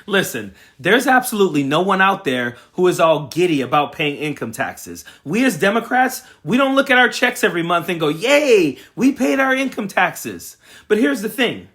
Listen, there's absolutely no one out there who is all giddy about paying income taxes. We as Democrats, we don't look at our checks every month and go, yay, we paid our income taxes. But here's the thing.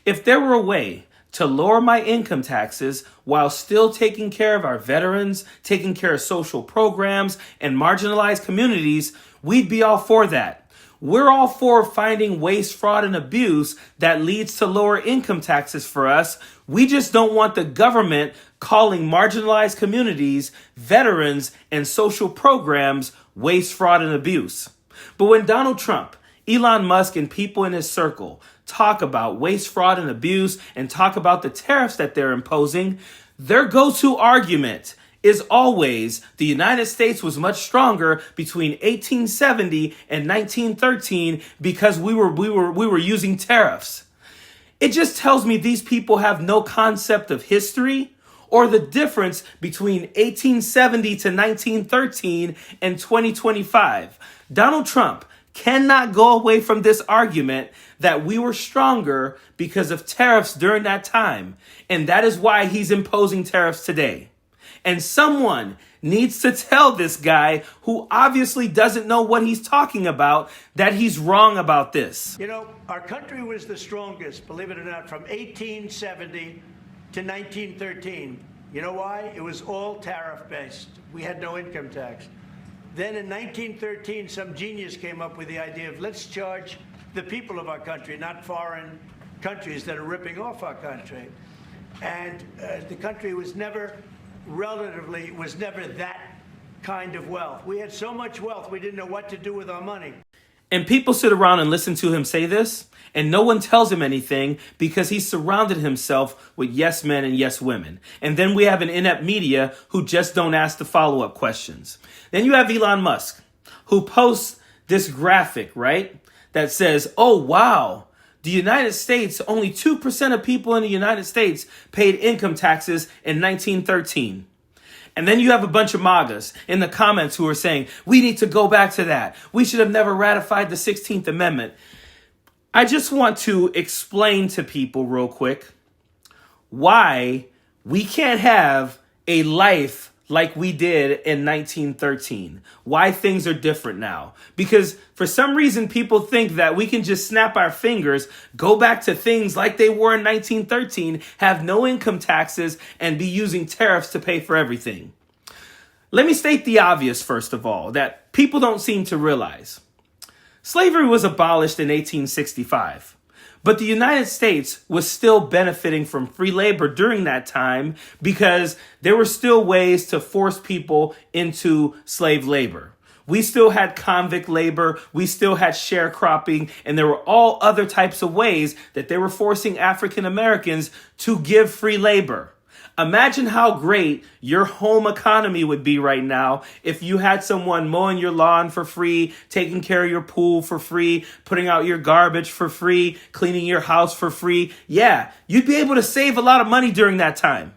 If there were a way to lower my income taxes while still taking care of our veterans, taking care of social programs and marginalized communities, we'd be all for that. We're all for finding waste, fraud, and abuse that leads to lower income taxes for us. We just don't want the government calling marginalized communities, veterans, and social programs waste, fraud, and abuse. But when Donald Trump, Elon Musk, and people in his circle talk about waste, fraud, and abuse and talk about the tariffs that they're imposing, their go-to argument is always the United States was much stronger between 1870 and 1913 because we were using tariffs. It just tells me these people have no concept of history or the difference between 1870 to 1913 and 2025. Donald Trump cannot go away from this argument that we were stronger because of tariffs during that time. And that is why he's imposing tariffs today. And someone needs to tell this guy who obviously doesn't know what he's talking about that he's wrong about this. You know, our country was the strongest, believe it or not, from 1870 to 1913. You know why? It was all tariff-based. We had no income tax. Then in 1913, some genius came up with the idea of let's charge the people of our country, not foreign countries that are ripping off our country. And the country was never that kind of wealth. We had so much wealth, we didn't know what to do with our money. And people sit around and listen to him say this, and no one tells him anything because he's surrounded himself with yes men and yes women. And then we have an inept media who just don't ask the follow-up questions. Then you have Elon Musk, who posts this graphic, right, that says, oh, wow, the United States, only 2% of people in the United States paid income taxes in 1913. And then you have a bunch of MAGAs in the comments who are saying, we need to go back to that. We should have never ratified the 16th Amendment. I just want to explain to people real quick why we can't have a life like we did in 1913. Why things are different now. Because for some reason, people think that we can just snap our fingers, go back to things like they were in 1913, have no income taxes, and be using tariffs to pay for everything. Let me state the obvious, first of all, that people don't seem to realize. Slavery was abolished in 1865. But the United States was still benefiting from free labor during that time because there were still ways to force people into slave labor. We still had convict labor, we still had sharecropping, and there were all other types of ways that they were forcing African Americans to give free labor. Imagine how great your home economy would be right now if you had someone mowing your lawn for free, taking care of your pool for free, putting out your garbage for free, cleaning your house for free. Yeah, you'd be able to save a lot of money during that time.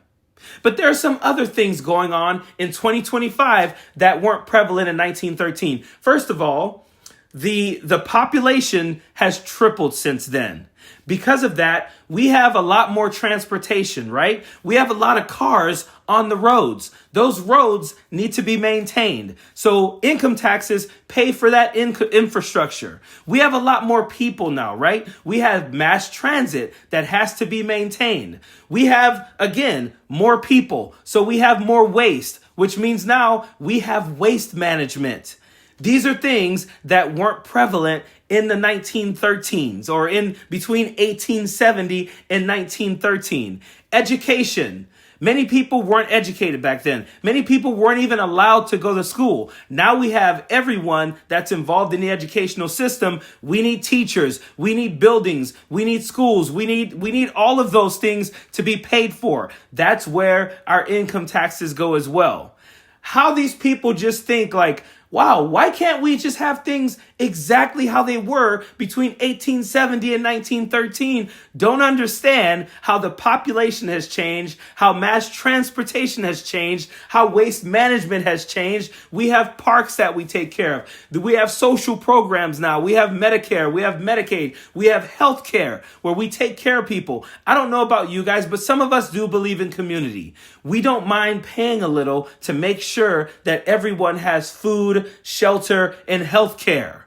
But there are some other things going on in 2025 that weren't prevalent in 1913. First of all, the population has tripled since then. Because of that, we have a lot more transportation, right? We have a lot of cars on the roads. Those roads need to be maintained. So income taxes pay for that infrastructure. We have a lot more people now, right? We have mass transit that has to be maintained. We have, again, more people. So we have more waste, which means now we have waste management. These are things that weren't prevalent in the 1913s or in between 1870 and 1913. Education. Many people weren't educated back then. Many people weren't even allowed to go to school. Now we have everyone that's involved in the educational system. We need teachers. We need buildings. We need schools. We need all of those things to be paid for. That's where our income taxes go as well. How these people just think like, wow, why can't we just have things exactly how they were between 1870 and 1913? Don't understand how the population has changed, how mass transportation has changed, how waste management has changed. We have parks that we take care of. We have social programs now. We have Medicare. We have Medicaid. We have health care where we take care of people. I don't know about you guys, but some of us do believe in community. We don't mind paying a little to make sure that everyone has food, shelter, and health care.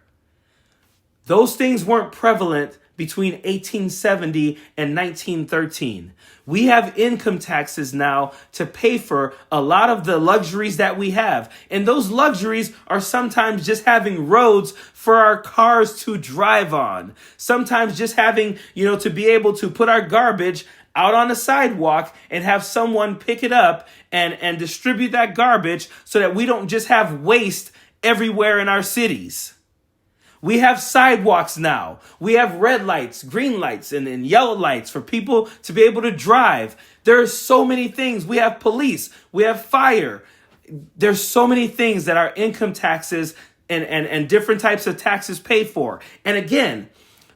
Those things weren't prevalent between 1870 and 1913. We have income taxes now to pay for a lot of the luxuries that we have. And those luxuries are sometimes just having roads for our cars to drive on. Sometimes just having, to be able to put our garbage out on the sidewalk and have someone pick it up and distribute that garbage so that we don't just have waste everywhere in our cities. We have sidewalks now. We have red lights, green lights, and yellow lights for people to be able to drive. There are so many things. We have police. We have fire. There's so many things that our income taxes and different types of taxes pay for. And again,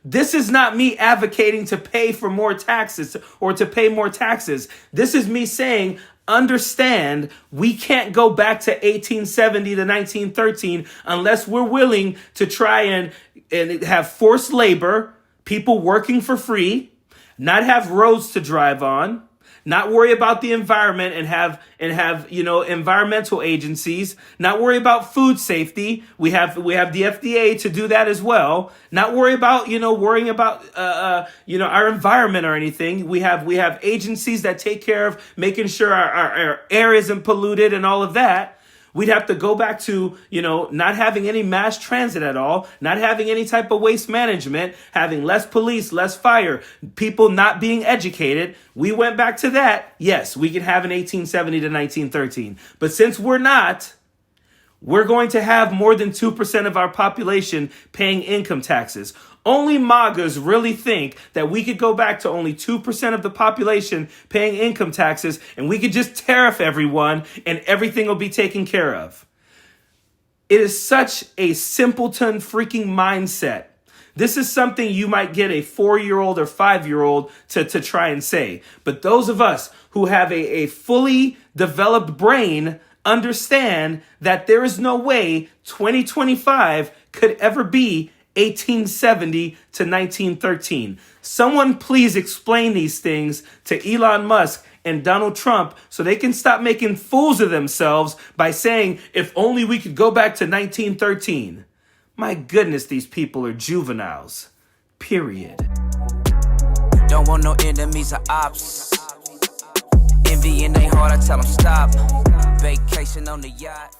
this is not me advocating to pay for more taxes or to pay more taxes. This is me saying, understand, we can't go back to 1870 to 1913 unless we're willing to try and have forced labor, people working for free, not have roads to drive on, not worry about the environment and have environmental agencies, not worry about food safety. We have the FDA to do that as well. Not worry about, worrying about, our environment or anything. We have agencies that take care of making sure our air isn't polluted and all of that. We'd have to go back to, not having any mass transit at all, not having any type of waste management, having less police, less fire, people not being educated. We went back to that. Yes, we can have an 1870 to 1913. But since we're not, we're going to have more than 2% of our population paying income taxes. Only MAGAs really think that we could go back to only 2% of the population paying income taxes and we could just tariff everyone and everything will be taken care of. It is such a simpleton freaking mindset. This is something you might get a 4-year-old or 5-year-old to try and say. But those of us who have a fully developed brain understand that there is no way 2025 could ever be 1870 to 1913. Someone please explain these things to Elon Musk and Donald Trump so they can stop making fools of themselves by saying, if only we could go back to 1913. My goodness, these people are juveniles. Period. Don't want no enemies or ops. Envy in their heart, I tell them stop. Vacation on the yacht.